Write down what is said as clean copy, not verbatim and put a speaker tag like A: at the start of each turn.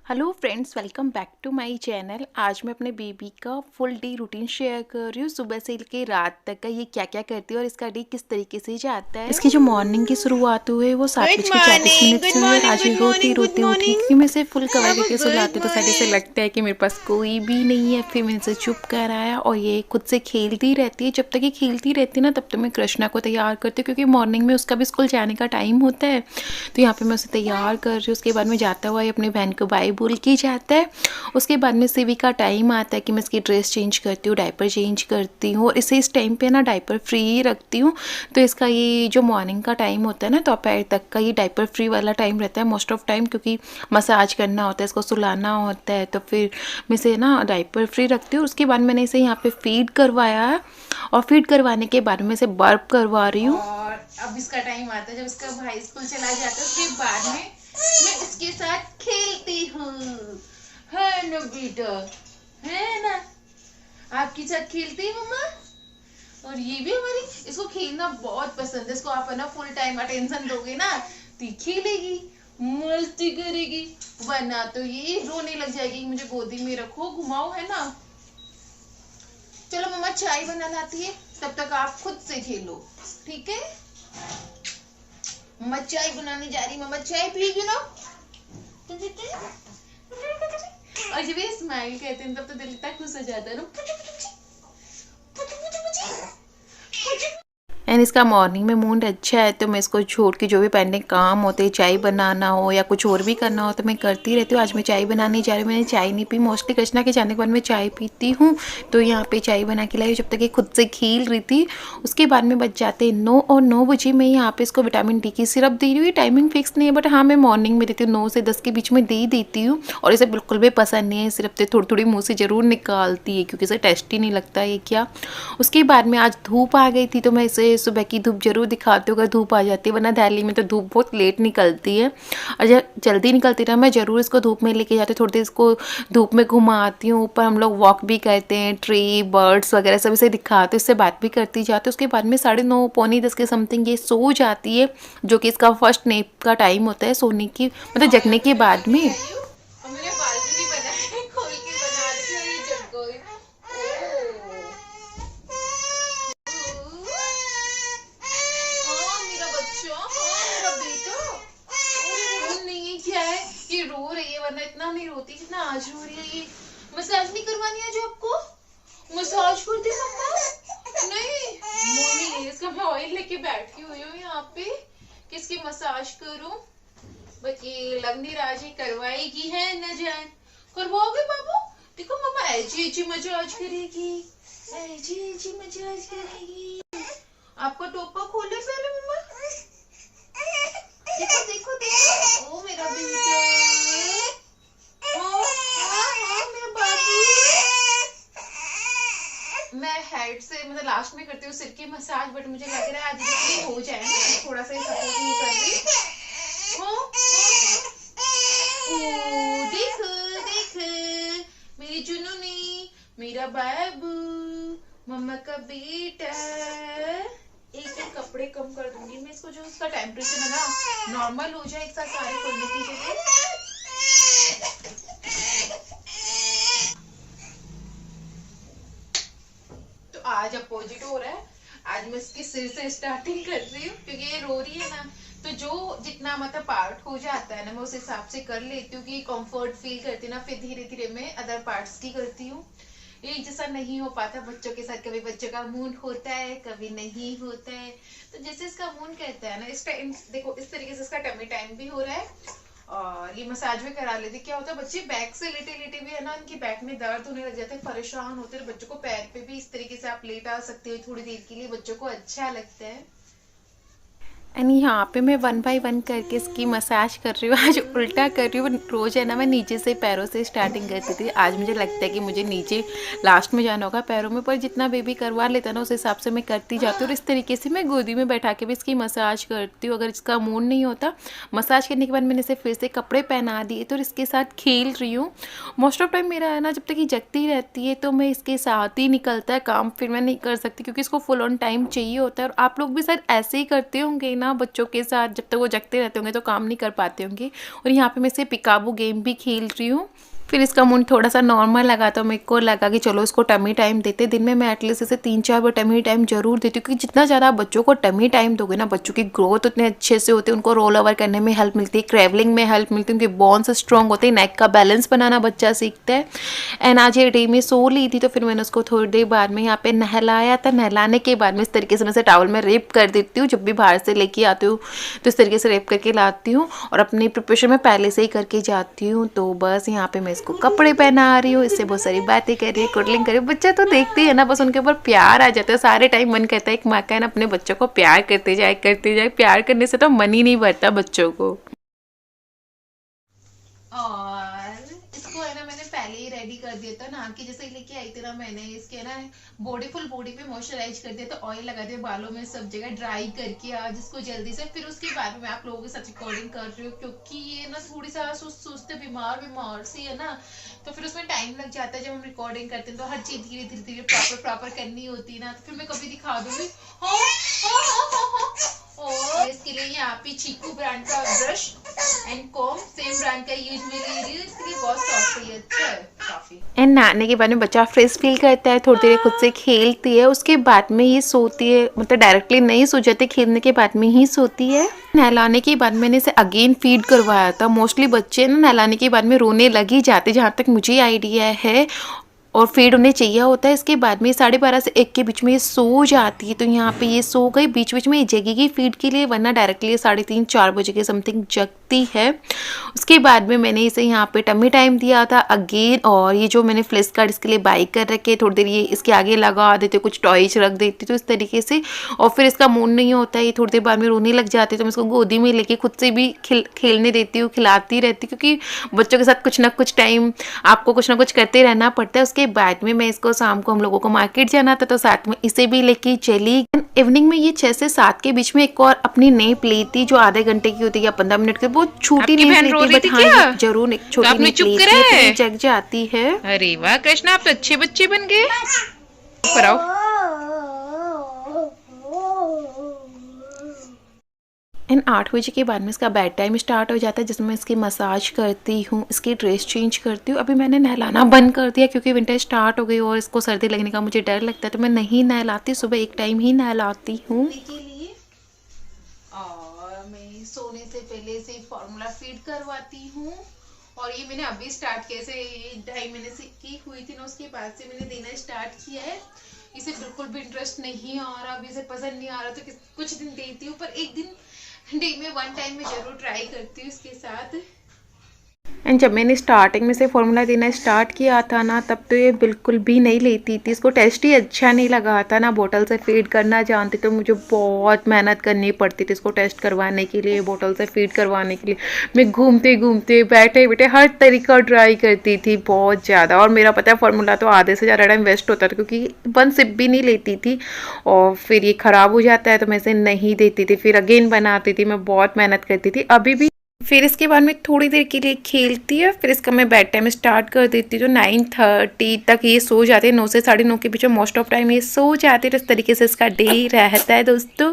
A: Hello friends, welcome back to my channel. आज मैं अपने बेबी का फुल डे रूटीन शेयर कर रही हूँ। सुबह से लेकर रात तक का ये क्या क्या करती है और इसका डे किस तरीके से जाता है। इसकी जो मॉर्निंग की शुरुआत हुई है वो
B: गुड
A: 7:34
B: मॉर्निंग
A: से
B: गुड
A: हुई और
B: मॉर्निंग
A: आज ये
B: गुड
A: रोती
B: मॉर्निंग गुड
A: रोती उठी
B: मॉर्निंग
A: क्योंकि मैं इसे फुल कवर
B: अब
A: करके
B: गुड
A: सुलाती हूँ तो शायद इसे
B: मॉर्निंग।
A: लगता है कि मेरे पास कोई भी नहीं है। फिर मैंने इसे चुप कराया और ये खुद से खेलती रहती है। जब तक ये खेलती रहती है ना तब तक मैं कृष्णा को तैयार करती हूँ क्योंकि मॉर्निंग में उसका भी स्कूल जाने का टाइम होता है। तो यहाँ पे मैं उसे तैयार कर रही हूँ। उसके बाद में जाता हुआ ये अपनी बहन को बाय बोल के जाता है। उसके बाद में सीवी का टाइम आता है कि मैं इसकी ड्रेस चेंज करती हूँ, डायपर चेंज करती हूँ और इसे इस टाइम पे ना डायपर फ्री ही रखती हूँ। तो इसका ये जो मॉर्निंग का टाइम होता है ना दोपहर तक का, ये डायपर फ्री वाला टाइम रहता है मोस्ट ऑफ टाइम, क्योंकि मसाज करना होता है, इसको सुलाना होता है। तो फिर मैं इसे ना डायपर फ्री रखती हूँ। उसके बाद मैंने इसे यहाँ पे फीड करवाया है और फीड करवाने के बाद में इसे बर्प करवा रही हूँ।
B: और अब इसका टाइम आता है जब इसका भाई स्कूल चला जाता है, उसके बाद में मैं इसके साथ खेलती हूँ। है ना बेटा, है ना, आपके साथ खेलती है मम्मा। और ये भी हमारी, इसको खेलना बहुत पसंद है। इसको आप है ना फुल टाइम अटेंशन दोगे ना तो ये खेलेगी, मस्ती करेगी, वरना तो ये रोने लग जाएगी, मुझे गोदी में रखो, घुमाओ, है ना। चलो मम्मा चाय बना लाती है, तब तक आप खुद से खेलो, ठीक है। मम्मा चाय बनाने जा रही, मम्मा चाय पिएगी ना। और जब ये स्माइल कहते हैं तब तो दिल इतना खुश हो जाता है ना।
A: एंड इसका मॉर्निंग में मूड अच्छा है तो मैं इसको छोड़ के जो भी पेंडिंग काम होते हैं, चाय बनाना हो या कुछ और भी करना हो तो मैं करती रहती हूँ। आज मैं चाय बनाने जा रही हूँ। मैंने चाय नहीं पी, मोस्टली कृष्णा के जाने के बाद मैं चाय पीती हूँ। तो यहाँ पे चाय बना के लाई जब तक ये खुद से खेल रही थी। उसके बाद में बच जाते 9 और 9 बजे मैं यहाँ पे इसको विटामिन डी की सिरप दे रही हूँ। टाइमिंग फिक्स नहीं है बट हाँ मैं मॉर्निंग में देती हूँ, 9 से 10 के बीच में दे ही देती हूँ। और इसे बिल्कुल भी पसंद नहीं है सिरप, तो थोड़ी थोड़ी मुँह से ज़रूर निकालती है क्योंकि इसे टेस्ट ही नहीं लगता है क्या। उसके बाद में आज धूप आ गई थी तो मैं इसे सुबह की धूप जरूर दिखाती हूँ अगर धूप आ जाती है, वरना दिल्ली में तो धूप बहुत लेट निकलती है। और जब जल्दी निकलती ना मैं ज़रूर इसको धूप में लेके जाती हूँ, थोड़ी देर इसको धूप में घुमाती हूँ। ऊपर हम लोग वॉक भी करते हैं, ट्री बर्ड्स वगैरह सब इसे दिखाते, इससे बात भी करती जाती हूँ। उसके बाद में 9:30 पौनी 10 के समथिंग ये सो जाती है, जो कि इसका फर्स्ट नेप का टाइम होता है सोने की, मतलब जगने के बाद में।
B: हमने बालकनी बनाई है, खोल के बना रखी है, ये जग गई। हाँ मेरा बच्चा, हाँ मेरा बेटा। रो नहीं है, क्या है ये, रो रही है, वरना इतना नहीं रोती जितना आज रो रही है ये। मसाज नहीं करवानी है जो आपको, मसाज कर दे मम्मा। नहीं मम्मी, इसका मैं ऑयल लेके बैठी हुई हूँ यहाँ पे, किसकी मसाज करूं। बट ये लग नहीं रहा जी करवाएगी, है न जान। करवाओगे बाबू, देखो मम्मा ऐसी ऐसी मसाज करेगी, ऐसी ऐसी मसाज करेगी। आपका टोपा खोले पहले मम्मा, देखो देखो देखो, ओ मेरा बेटा, हाँ हाँ हाँ मेरा बाबू। मैं हेड से मतलब लास्ट में करती हूँ सिर की मसाज, बट मुझे लग रहा है आज ये हो जाए ना, थोड़ा सा सपोर्ट नहीं कर रही। हाँ ओ देख देख, मेरी चुनुनी, मेरा बाबू, मम्मा का बेटा। एक एक कपड़े कम कर दूंगी मैं इसको, जो उसका टेम्परेचर है ना नॉर्मल हो जाए, एक साथ सारे खोलने की जगह। तो आज अपोजिट हो रहा है, आज मैं इसके सिर से स्टार्टिंग कर रही हूँ क्योंकि ये रो रही है ना। तो जो जितना मतलब पार्ट हो जाता है ना मैं उस हिसाब से कर लेती हूँ कि कंफर्ट फील करती ना, फिर धीरे धीरे मैं अदर पार्ट्स की करती हूँ। एक जैसा नहीं हो पाता बच्चों के साथ, कभी बच्चों का मूड होता है कभी नहीं होता है। तो जैसे इसका मूड कहता है ना, इस टाइम देखो इस तरीके से इसका टमी टाइम भी हो रहा है और ये मसाज भी करा लेते। क्या होता है बच्चे बैक से लेटे लेटे भी है ना, उनकी बैक में दर्द होने लग जाते हैं, परेशान होते हैं। बच्चों को पैर पे भी इस तरीके से आप लेटा सकते हो थोड़ी देर के लिए, बच्चों को अच्छा लगता है।
A: एंड यहाँ पे मैं 1 बाय 1 करके इसकी मसाज कर रही हूँ। आज उल्टा कर रही हूँ, रोज़ है ना मैं नीचे से पैरों से स्टार्टिंग करती थी। आज मुझे लगता है कि मुझे नीचे लास्ट में जाना होगा पैरों में, पर जितना बेबी करवा लेता है ना उस हिसाब से मैं करती जाती हूँ। और इस तरीके से मैं गोदी में बैठा के भी इसकी मसाज करती हूँ। अगर इसका मूड नहीं होता, मसाज करने के बाद मैंने इसे फिर से कपड़े पहना दिए तो इसके साथ खेल रही हूँ। मोस्ट ऑफ टाइम मेरा है ना, जब तक ये जगती रहती है तो मैं इसके साथ ही निकलता है काम, फिर मैं नहीं कर सकती क्योंकि इसको फुल ऑन टाइम चाहिए होता है। और आप लोग भी शायद ऐसे ही करते होंगे ना बच्चों के साथ जब तक वो जगते रहते होंगे तो काम नहीं कर पाते होंगे। और यहाँ पे मैं से पिकाबू गेम भी खेल रही हूँ। फिर इसका मूड थोड़ा सा नॉर्मल लगा तो मेरे को लगा कि चलो इसको टमी टाइम देते। दिन में मैं एटलीस्ट इसे 3-4 बार टमी टाइम जरूर देती हूँ, क्योंकि जितना ज़्यादा आप बच्चों को टमी टाइम दोगे ना, बच्चों की ग्रोथ उतने अच्छे से होती है, उनको रोल ओवर करने में हेल्प मिलती है, ट्रैवलिंग में हेल्प मिलती है, उनके बोन्स स्ट्रॉन्ग होते हैं, नेक का बैलेंस बनाना बच्चा सीखता है। एंड आज ये डे में सो ली थी तो फिर मैंने उसको थोड़ी देर बाद में यहाँ पे नहलाया था। नहलाने के बाद में इस तरीके से मैं से टॉवल में रेप कर देती हूँ, जब भी बाहर से लेके आती हूँ तो इस तरीके से रेप करके लाती हूँ और अपनी प्रिपरेशन में पहले से ही करके जाती हूँ। तो बस यहाँ पे मैं इसको कपड़े पहना रही हूँ, इससे बहुत सारी बातें कर रही है, कुडलिंग कर रही है। बच्चा तो देखते ही है ना, बस उनके ऊपर प्यार आ जाता है। सारे टाइम मन करता है एक माँ का है ना अपने बच्चों को प्यार करते जाए। प्यार करने से तो मन ही नहीं भरता बच्चों को।
B: और इसको है ना मैंने पहले ही रेडी कर दिया था, नहा के जैसे लेके आई थी ना मैंने, इसके है ना फुल बॉडी पे मॉइस्चराइज कर दिया था, ऑयल लगा दिया बालों में सब जगह, ड्राई करके आज इसको जल्दी से। फिर उसके बाद में मैं आप लोगों के साथ रिकॉर्डिंग कर रही हूँ, क्योंकि ये ना थोड़ी सा सुस्त बीमार सी है ना, तो फिर उसमें टाइम लग जाता है। जब हम रिकॉर्डिंग करते हैं तो हर चीज धीरे धीरे प्रॉपर करनी होती है ना, तो फिर मैं कभी दिखा दूंगी। और इसके लिए यहाँ पे चीकू ब्रांड का brush and com same brand का यूज में ले रही हूँ, इसके लिए बहुत सॉफ्ट है, अच्छा है काफी।
A: एंड नहाने के बाद में बच्चा फ्रेश फील करता है, थोड़ी देर खुद से खेलती है, उसके बाद में ये सोती है। मतलब डायरेक्टली नहीं सो जाती, खेलने के बाद में ही सोती है। नहलाने के बाद मैंने इसे अगेन फीड करवाया था। मोस्टली बच्चे ना नहलाने के बाद में रोने लग ही जाते, जहाँ तक मुझे आइडिया है, और फीड उन्हें चाहिए होता है। इसके बाद में 12:30 से 1 के बीच में ये सो जाती है, तो यहाँ पे ये सो गई। बीच बीच में ये जगेगी फीड के लिए, वरना डायरेक्टली 3:30-4 बजे के समथिंग जगती है। उसके बाद में मैंने इसे यहाँ पे टमी टाइम दिया था अगेन। और ये जो मैंने फ्लिस कार्ड इसके लिए बाई कर रखे, थोड़ी देर ये इसके आगे लगा देते, कुछ टॉयज रख देती तो इस तरीके से। और फिर इसका मूड नहीं होता है, ये थोड़ी देर बाद में रोने लग जाती है, तो मैं इसको गोदी में लेके खुद से भी खेलने देती हूँ, खिलाती रहती, क्योंकि बच्चों के साथ कुछ ना कुछ टाइम आपको कुछ ना कुछ करते रहना पड़ता है। उसके बाद में मैं इसको शाम को हम लोगों को मार्केट जाना था तो साथ में इसे भी लेके चली। इवनिंग में ये 6 से 7 के बीच में एक और अपनी नेप ली थी, जो आधे घंटे की होती है या 15 मिनट की, बहुत छोटी नेप लेती है, बट हाँ जरूर एक छोटी नेप लेती है, जग जाती है।
B: अरे वाह कृष्णा, आप तो अच्छे बच्चे बन गए। कराओ।
A: एंड 8 बजे के बाद में इसका बेड टाइम स्टार्ट हो जाता है, जिसमें मैं इसकी मसाज करती हूँ, इसकी ड्रेस चेंज करती हूँ। अभी मैंने नहलाना बंद कर दिया क्योंकि विंटर स्टार्ट हो गई और इसको सर्दी लगने का मुझे डर लगता है, तो मैं नहीं नहलाती, सुबह एक टाइम ही नहलाती हूँ।
B: और मैं सोने से पहले से फॉर्मूला फीड करवाती हूँ, और ये मैंने अभी स्टार्ट किया, से 2.5 महीने से की हुई थी ना, उसके बाद से मैंने देना स्टार्ट किया है। इसे बिल्कुल भी इंटरेस्ट नहीं आ रहा, अभी इसे पसंद नहीं आ रहा, तो कुछ दिन देती हूँ, पर एक दिन डे में 1 टाइम में जरूर ट्राई करती हूँ इसके साथ।
A: एंड जब मैंने स्टार्टिंग में से फॉर्मूला देना स्टार्ट किया था ना, तब तो ये बिल्कुल भी नहीं लेती थी, इसको टेस्ट ही अच्छा नहीं लगा था ना, बोतल से फीड करना जानती, तो मुझे बहुत मेहनत करनी पड़ती थी इसको टेस्ट करवाने के लिए, बोतल से फीड करवाने के लिए। मैं घूमते घूमते बैठे बैठे हर तरीका ट्राई करती थी बहुत ज़्यादा, और मेरा पता है फॉर्मूला तो आधे से ज़्यादा टाइम वेस्ट होता था, क्योंकि 1 सिप भी नहीं लेती थी और फिर ये ख़राब हो जाता है, तो मैं इसे नहीं देती थी, फिर अगेन बनाती थी, मैं बहुत मेहनत करती थी अभी भी। फिर इसके बाद में थोड़ी देर के लिए खेलती है, फिर इसका मैं बेड टाइम स्टार्ट कर देती हूँ। तो 9:30 तक ये सो जाते हैं, 9 से 9:30 के बीच में मोस्ट ऑफ टाइम ये सो जाते हैं। तो इस तरीके से इसका डे रहता है दोस्तों।